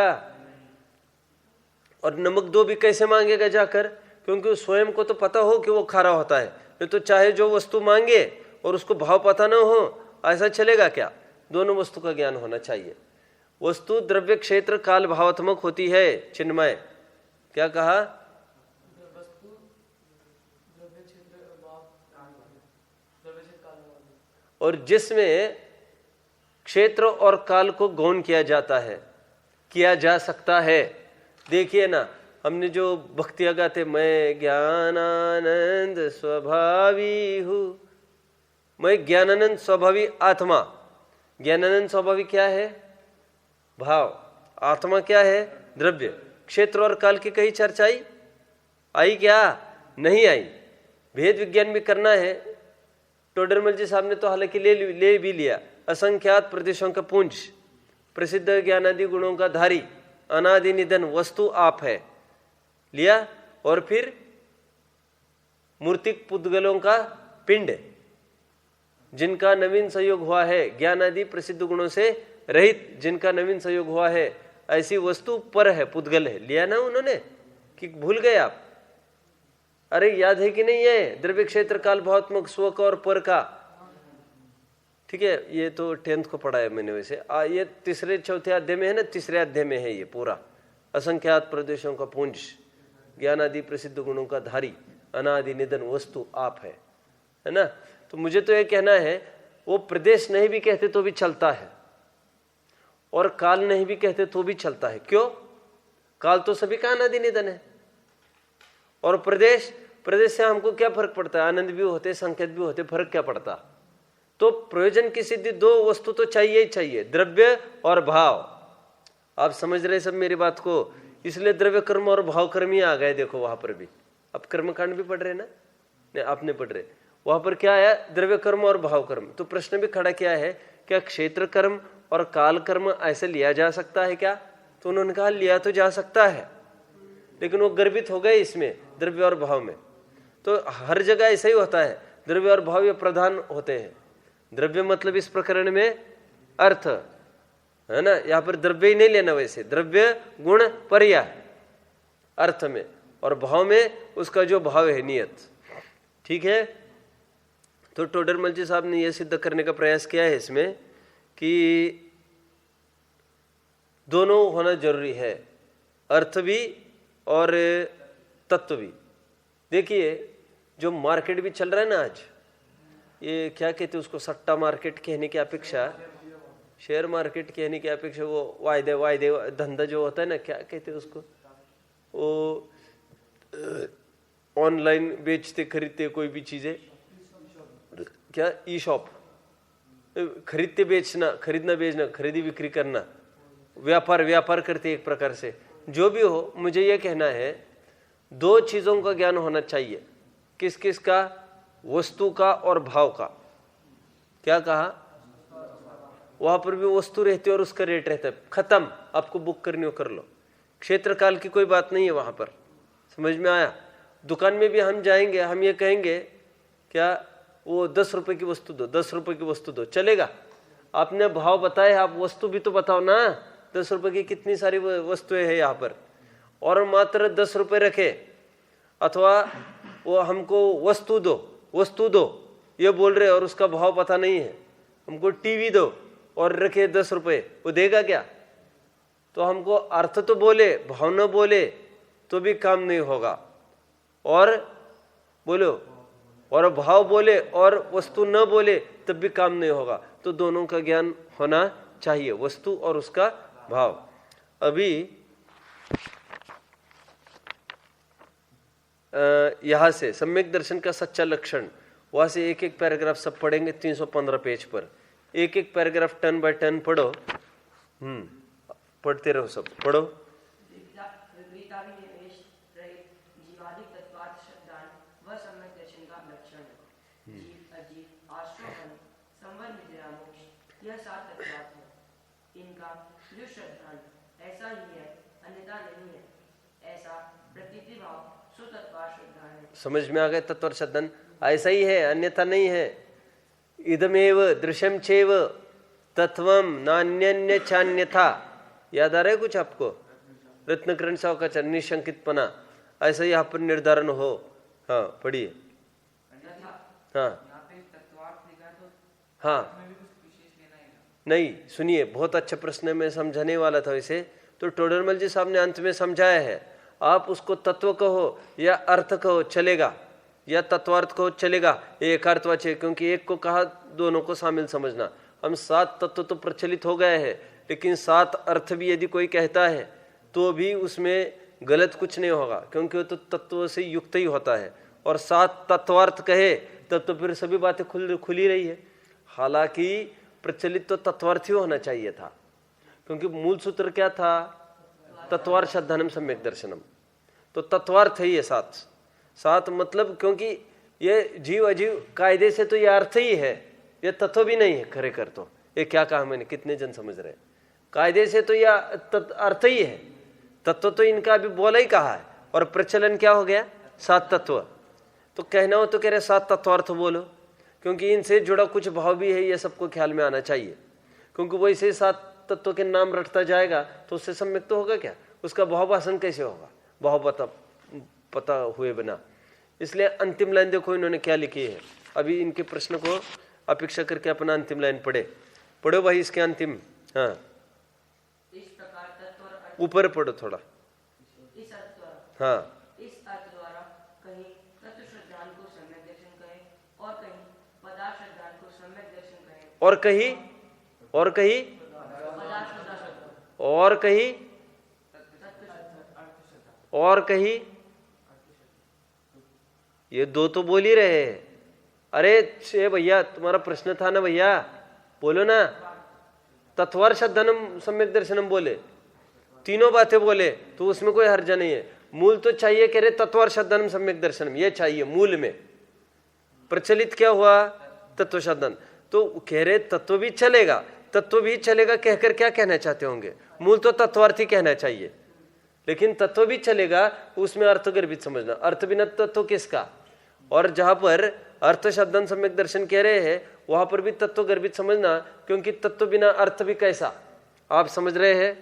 और नमक दो भी कैसे मांगेगा जाकर? क्योंकि स्वयं को तो पता हो कि वो खारा होता है। नहीं तो चाहे जो वस्तु मांगे और उसको भाव पता ना हो, ऐसा चलेगा क्या? दोनों वस्तु का ज्ञान होना चाहिए। वस्तु द्रव्य क्षेत्र काल भावात्मक होती है। चिन्मय क्या कहा? और जिसमें क्षेत्र और काल को गौण किया जाता है, किया जा सकता है। देखिए ना, हमने जो भक्तियां गाते, मैं ज्ञानानंद स्वभावी हूँ, मैं ज्ञानानंद स्वभावी आत्मा। ज्ञानानंद स्वभावी क्या है? भाव। आत्मा क्या है? द्रव्य। क्षेत्र और काल की कहीं चर्चा आई क्या? नहीं आई। भेद विज्ञान में करना है। टोडरमल जी साहब ने तो हालांकि ले भी लिया। असंख्यात प्रदेशों का पुंज, प्रसिद्ध ज्ञानादि गुणों का धारी, अनादि निधन वस्तु आप है, लिया। और फिर मूर्तिक पुद्गलों का पिंड, जिनका नवीन संयोग हुआ है, ज्ञान आदि प्रसिद्ध गुणों से रहित जिनका नवीन संयोग हुआ है, ऐसी वस्तु पर है, पुद्गल है। लिया ना उन्होंने कि भूल गए आप? अरे याद है कि नहीं है? द्रव्य क्षेत्र काल भावात्मक स्व का और पर का। ठीक है, ये तो 10th को पढ़ा है मैंने वैसे। ये तीसरे चौथे अध्याय में है ना, तीसरे अध्याय में है ये पूरा। असंख्यात प्रदेशों का पुंज, ज्ञान आदि प्रसिद्ध गुणों का धारी, अनादि निधन वस्तु आप है ना। तो मुझे तो ये कहना है, वो प्रदेश नहीं भी कहते तो भी चलता है, और काल नहीं भी कहते तो भी चलता है। क्यों? काल तो सभी का अनादि निधन है। और प्रदेश से हमको क्या फर्क पड़ता है? आनंद भी होते, संकेत भी होते, फर्क क्या पड़ता? तो प्रयोजन की सिद्धि दो वस्तु तो चाहिए ही चाहिए, द्रव्य और भाव। आप समझ रहे सब मेरी बात को? इसलिए द्रव्य कर्म और भाव कर्म ही आ गए। देखो वहां पर भी अब कर्मकांड भी पढ़ रहे ना, नहीं आपने पढ़ रहे, वहां पर क्या आया? द्रव्य कर्म और भाव कर्म। तो प्रश्न भी खड़ा किया है, क्या क्षेत्र कर्म और काल कर्म ऐसे लिया जा सकता है क्या? तो उन्होंने कहा लिया तो जा सकता है, लेकिन वो गर्भित हो गए इसमें द्रव्य और भाव में। तो हर जगह ऐसा ही होता है, द्रव्य और भाव ये प्रधान होते हैं। द्रव्य मतलब इस प्रकरण में अर्थ है ना, यहाँ पर द्रव्य ही नहीं लेना, वैसे द्रव्य गुण पर्याय अर्थ में, और भाव में उसका जो भाव है नियत। ठीक है, तो टोडरमल जी साहब ने यह सिद्ध करने का प्रयास किया है इसमें कि दोनों होना जरूरी है, अर्थ भी और तत्व भी। देखिए जो मार्केट भी चल रहा है ना आज, ये क्या कहते हैं उसको, सट्टा मार्केट कहने की अपेक्षा, शेयर मार्केट कहने की अपेक्षा, वो वायदे धंधा जो होता है ना, क्या कहते हैं उसको, वो ऑनलाइन बेचते खरीदते कोई भी चीजें, क्या ई शॉप, खरीदते बेचना, खरीदना बेचना, खरीदी बिक्री करना, व्यापार करते एक प्रकार से। जो भी हो, मुझे यह कहना है दो चीजों का ज्ञान होना चाहिए। किस किस का? वस्तु का और भाव का। क्या कहा? वहां पर भी वस्तु रहती है और उसका रेट रहता है, खत्म। आपको बुक करनी हो कर लो, क्षेत्र काल की कोई बात नहीं है वहां पर। समझ में आया? दुकान में भी हम जाएंगे, हम ये कहेंगे क्या वो 10 रुपए की वस्तु दो, 10 रुपए की वस्तु दो, चलेगा? आपने भाव बताया, आप वस्तु भी तो बताओ ना। 10 रुपए की कितनी सारी वस्तुएं हैं यहाँ पर, और मात्र 10 रुपए रखे, अथवा वो हमको वस्तु दो ये बोल रहे और उसका भाव पता नहीं है। हमको टीवी दो और रखे 10 रुपए, वो देगा क्या? तो हमको अर्थ तो बोले, भाव न बोले तो भी काम नहीं होगा। और बोलो, और भाव बोले और वस्तु न बोले तब भी काम नहीं होगा। तो दोनों का ज्ञान होना चाहिए, वस्तु और उसका भाव। अभी यहां से सम्यक दर्शन का सच्चा लक्षण, वहां से एक एक पैराग्राफ सब पढ़ेंगे 315 पेज पर। एक एक पैराग्राफ 10 बाय 10 पढ़ो। पढ़ते रहो, सब पढ़ो। यह 7 तत्वार्थ है। इनका जो श्रद्धांत ऐसा ही है, अन्यथा नहीं है। ऐसा प्रतीति भाव सुतत्वार श्रद्धान है। समझ में आ गए? तत्व और श्रद्धांत ऐसा ही है, अन्यथा नहीं है। इदमेव दृश्यम चैव तत्वम नान्यन्य चान्यथा। याद आ रहा है कुछ आपको? रत्नकरण साव का निशंकितपना, ऐसा यहाँ पर निर्धारण हो। हाँ पढ़िए। हाँ नहीं, सुनिए, बहुत अच्छा प्रश्न है, मैं समझाने वाला था इसे। तो टोडरमल जी साहब ने अंत में समझाया है, आप उसको तत्व कहो या अर्थ कहो चलेगा, या तत्वार्थ कहो चलेगा, एक अर्थवाची, क्योंकि एक को कहा दोनों को शामिल समझना। हम 7 तत्व तो प्रचलित हो गए हैं, लेकिन 7 अर्थ भी यदि कोई कहता है तो भी उसमें गलत कुछ नहीं होगा, क्योंकि वो तो तत्व से युक्त ही होता है। और 7 तत्वार्थ कहे तब तो फिर सभी बातें खुली रही है। हालांकि प्रचलित तो तत्वार्थ ही होना चाहिए था, क्योंकि मूल सूत्र क्या था? तत्वार्थ धनम सम्यक दर्शनम। तो तत्वार्थ है ये सात मतलब, क्योंकि ये जीव अजीव कायदे से तो ये अर्थ ही है, ये तत्व भी नहीं है खरे कर। तो ये क्या कहा मैंने, कितने जन समझ रहे? कायदे से तो यह अर्थ ही है, तत्व तो इनका अभी बोला ही कहा है, और प्रचलन क्या हो गया? 7 तत्व। तो कहना हो तो कह रहे 7 तत्वार्थ बोलो, क्योंकि इनसे जुड़ा कुछ भाव भी है, ये सबको ख्याल में आना चाहिए। क्योंकि वैसे 7 तत्व के नाम रटता जाएगा तो उससे सम्यक तो होगा क्या? उसका भावभाषण कैसे होगा, भाव पता हुए बिना? इसलिए अंतिम लाइन देखो इन्होंने क्या लिखी है। अभी इनके प्रश्न को अपेक्षा करके अपना अंतिम लाइन पढ़ो भाई, इसके अंतिम। हाँ, इस प्रकार तत्व और अर्थ, ऊपर पढ़ो थोड़ा। इस अर्थ द्वारा, हाँ, इस अर्थ द्वारा कहीं तत्व श्रद्धान को सम्यक दर्शन कहे, और कहीं पदार्थ श्रद्धान को सम्यक दर्शन कहे, और कहीं पदार्थ श्रद्धा, और कहीं ये 2 तो बोल ही रहे हैं। अरे छे भैया, तुम्हारा प्रश्न था ना भैया, बोलो ना। तत्वार्थ धनम सम्यक दर्शनम बोले, तीनों बातें बोले, तो उसमें कोई हर्जा नहीं है। मूल तो चाहिए, कह रहे तत्वार्थ धनम सम्यक दर्शनम, ये चाहिए मूल में। प्रचलित क्या हुआ? तत्व शब्दन। तो कह रहे तत्व भी चलेगा, तत्व भी चलेगा कहकर क्या कहना चाहते होंगे? मूल तो तत्वार्थ ही कहना चाहिए, लेकिन तत्व भी चलेगा, उसमें अर्थ गर्भित समझना। अर्थ बिना तत्व किसका? और जहां पर अर्थ शब्दन सम्यक दर्शन कह रहे हैं, वहां पर भी तत्व गर्भित समझना, क्योंकि तत्व बिना अर्थ भी कैसा? आप समझ रहे हैं?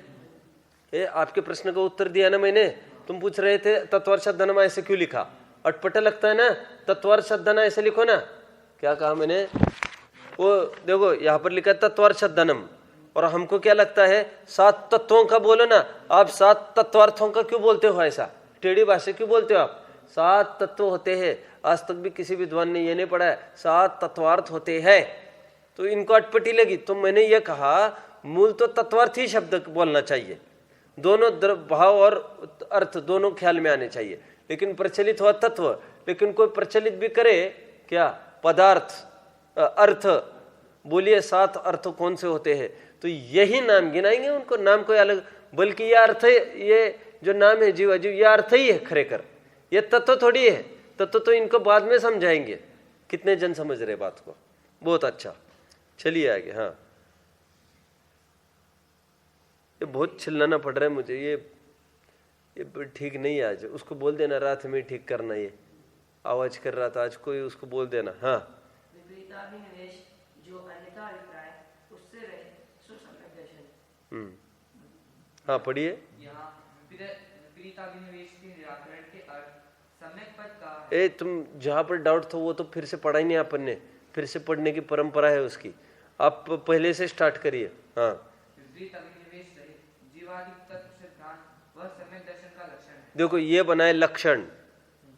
आपके प्रश्न का उत्तर दिया ना मैंने। तुम पूछ रहे थे तत्वार्थ शब्दनम ऐसे क्यों लिखा, अटपटा लगता है ना, तत्वार्थ शब्दना ऐसे लिखो ना। क्या कहा मैंने? वो देखो यहाँ पर लिखा तत्वार्थ शब्दनम, और हमको क्या लगता है 7 तत्वों का बोलो ना। आप 7 तत्वार्थों का क्यों बोलते हो? ऐसा टेढ़ी भाषा क्यों बोलते हो आप? 7 तत्व होते हैं, आज तक भी किसी विद्वान ने ये नहीं पढ़ा है 7 तत्वार्थ होते हैं, तो इनको अटपटी लगी। तो मैंने ये कहा मूल तो तत्वार्थ ही शब्द बोलना चाहिए, दोनों भाव और अर्थ दोनों ख्याल में आने चाहिए। लेकिन प्रचलित हुआ तत्व, लेकिन कोई प्रचलित भी करे क्या? पदार्थ अर्थ, बोलिए 7 अर्थ कौन से होते हैं? तो यही नाम गिनाएंगे, उनको नाम कोई अलग, बल्कि ये अर्थ, ये जो नाम है जीव अजीव, ये अर्थ ही है खरे कर, ये तत्व थोड़ी है। तत्व तो इनको बाद में समझाएंगे। कितने जन समझ रहे बात को? बहुत अच्छा, चलिए आगे। हाँ, ये बहुत चिल्लाना पड़ रहा है मुझे, ये ठीक नहीं है आज। उसको बोल देना रात में ठीक करना, ये आवाज कर रहा था आज कोई, उसको बोल देना। हाँ, विपरीताभिनिवेश जो अन्यथा अभिप्राय उससे रहे सो सम्यक दर्शन। हाँ पढ़िए। यहाँ विपरीताभिनिवेश के निराकरण के अर्थ सम्यक पद का। तुम जहाँ पर डाउट था वो तो फिर से पढ़ा ही नहीं अपन ने, फिर से पढ़ने की परंपरा है उसकी, आप पहले से स्टार्ट करिए। हाँ, विपरीत अभिनिवेश सहित जीवादि तत्व सिद्धांत वह सम्यक दर्शन का लक्षण है। देखो ये बनाए लक्षण,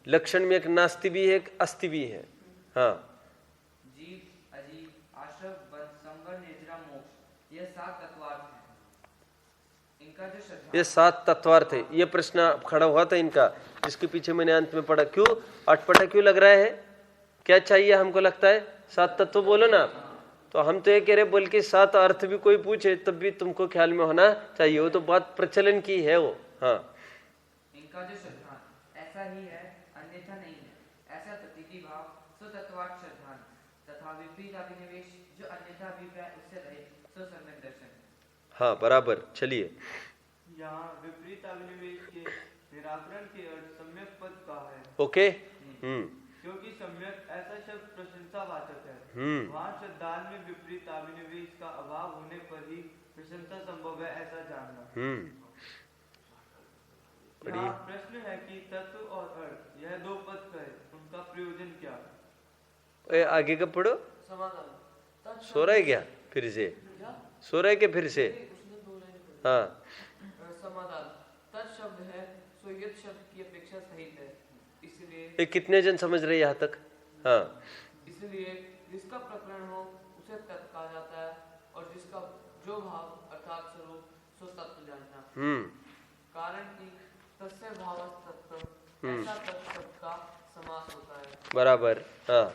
लक्षण में एक नास्ति भी है, एक अस्ति भी है। हाँ, जीव अजीव आश्रव बद्ध संवर निर्जरा मोक्ष, यह 7 तत्वार्थ हैं। इनका जो श्रद्धा, ये 7 तत्वार्थ है। ये प्रश्न खड़ा हुआ था इनका, जिसके पीछे मैंने अंत में पढ़ा। क्यों अटपटा क्यों लग रहा है? क्या चाहिए हमको? लगता है 7 तत्व बोलो ना। तो हम तो ये कह रहे बल्कि 7 अर्थ भी कोई पूछे तब भी तुमको ख्याल में होना चाहिए, वो तो बात प्रचलन की है वो। हाँ, इनका जो श्रद्धान ऐसा ही है, अन्यथा नहीं है, ऐसा प्रतीति भाव सो तत्वार्थ श्रद्धान तथा विपरीत अभिनिवेश जो अन्यथा अभिप्राय उससे रहे सो सम्यक दर्शन। हाँ बराबर, चलिए। यहाँ विपरीत अभिनिवेश के निराकरण के अर्थ सम्यक पद का है। ओके। क्योंकि सम्यक ऐसा शब्द प्रशंसावाचक है, वहाँ श्रद्धान में विपरीत अभिनिवेश का अभाव होने पर ही प्रशंसा संभव है, ऐसा जानना। यहाँ प्रश्न है कि तत्व और अर्थ यह 2 पद का है, उनका प्रयोजन क्या? आगे का पढ़ो। समाधान सो रहा है क्या? फिर से सो रहा है क्या? फिर से। हाँ, समाधान तत् शब्द है सो यत् शब्द की अपेक्षा सहित है, इसलिए ये कितने जन समझ रहे यहाँ तक? हाँ, इसलिए जिसका प्रकरण हो उसे तत् कहा जाता है, और जिसका जो भाव अर्थात स्वरूप सो तत्व जानना। कारण कि तस्य भावस्तत्व ऐसा तत् शब्द का समास होता है। बराबर। हाँ,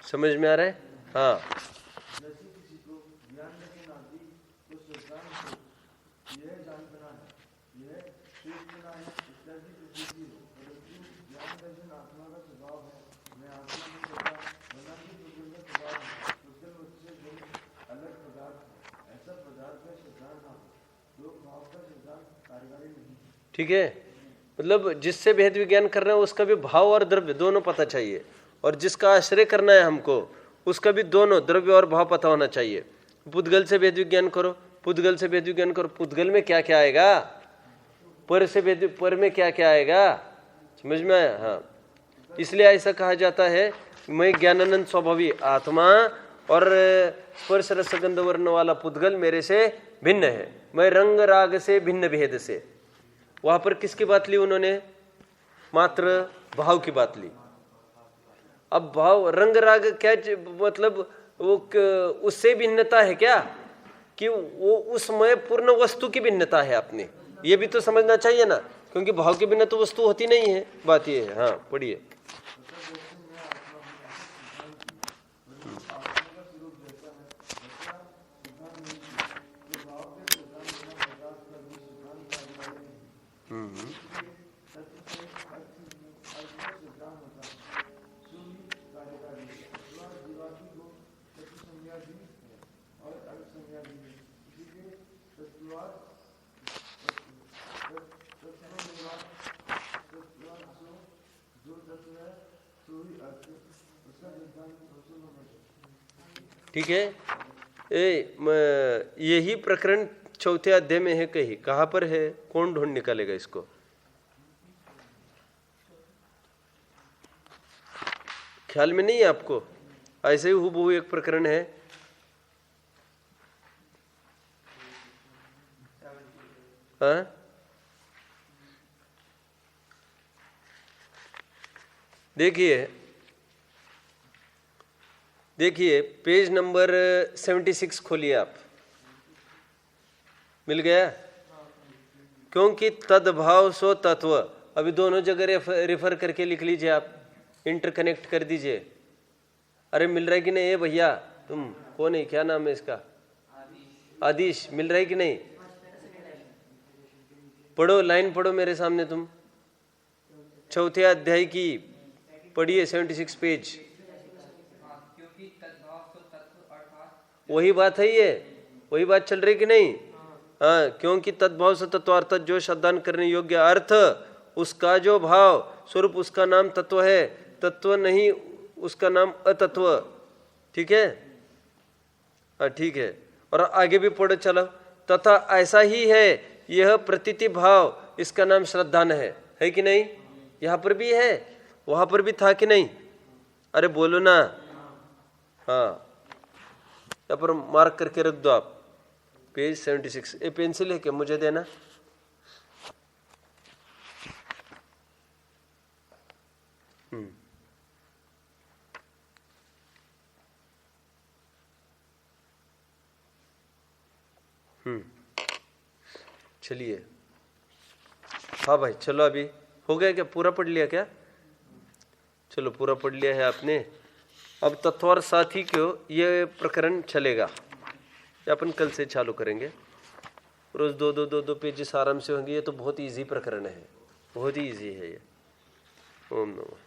समझ में आ रहा है? हाँ, ठीक है। मतलब जिससे भेद विज्ञान कर रहे हैं उसका भी भाव और द्रव्य दोनों पता चाहिए, और जिसका आश्रय करना है हमको उसका भी दोनों द्रव्य और भाव पता होना चाहिए। पुद्गल से भेद विज्ञान करो, पुद्गल से भेद विज्ञान करो, पुद्गल में क्या क्या आएगा, पर से भेद, पर में क्या क्या आएगा, समझ में आया? हाँ, इसलिए ऐसा कहा जाता है मैं ज्ञानानंद स्वभावी आत्मा और स्पर्श रस गंध वर्ण वाला पुद्गल मेरे से भिन्न है, मैं रंग राग से भिन्न भेद से। वहां पर किसकी बात ली उन्होंने? मात्र भाव की बात ली। अब भाव रंग राग क्या मतलब वो उससे भिन्नता है क्या कि वो उसमें पूर्ण वस्तु की भिन्नता है अपने, ये भी तो समझना चाहिए ना, क्योंकि भाव के बिना तो वस्तु होती नहीं है, बात ये है। हाँ पढ़िए। ठीक है, यही प्रकरण चौथे अध्याय में है कहीं, कहां पर है, कौन ढूंढ निकालेगा इसको? ख्याल में नहीं है आपको? ऐसे ही हूबहू एक प्रकरण है, हाँ? देखिए पेज नंबर 76 खोलिए आप, मिल गया? क्योंकि तद्भाव सो तत्व, अभी दोनों जगह रेफर करके लिख लीजिए आप, इंटरकनेक्ट कर दीजिए। अरे मिल रहा है कि नहीं? ये भैया तुम कौन है, क्या नाम है इसका? आदिश, मिल रहा है कि नहीं? पढ़ो, लाइन पढ़ो मेरे सामने तुम, चौथे अध्याय की पढ़िए, 76 पेज। वही बात है, ये वही बात चल रही कि नहीं? हाँ, क्योंकि तद्भाव से तत्वार्थ, जो शब्दान करने योग्य अर्थ उसका जो भाव स्वरूप उसका नाम तत्व है, तत्व नहीं उसका नाम अतत्व। ठीक है? हाँ ठीक है। और आगे भी पढ़ो चलो। तथा ऐसा ही है यह प्रतीति भाव, इसका नाम श्रद्धान है कि नहीं? यहाँ पर भी है, वहां पर भी था कि नहीं? अरे बोलो ना। हाँ, यहाँ पर मार्क करके रख दो आप, पेज 76। ये पेंसिल है क्या? मुझे देना। चलिए, हाँ भाई चलो, अभी हो गया क्या? पूरा पढ़ लिया क्या? चलो पूरा पढ़ लिया है आपने। अब तत्वार साथी क्यों ये प्रकरण चलेगा, ये अपन कल से चालू करेंगे। रोज दो पेजेस आराम से होंगे। ये तो बहुत इजी प्रकरण है, बहुत ही इजी है ये। ओम नमः।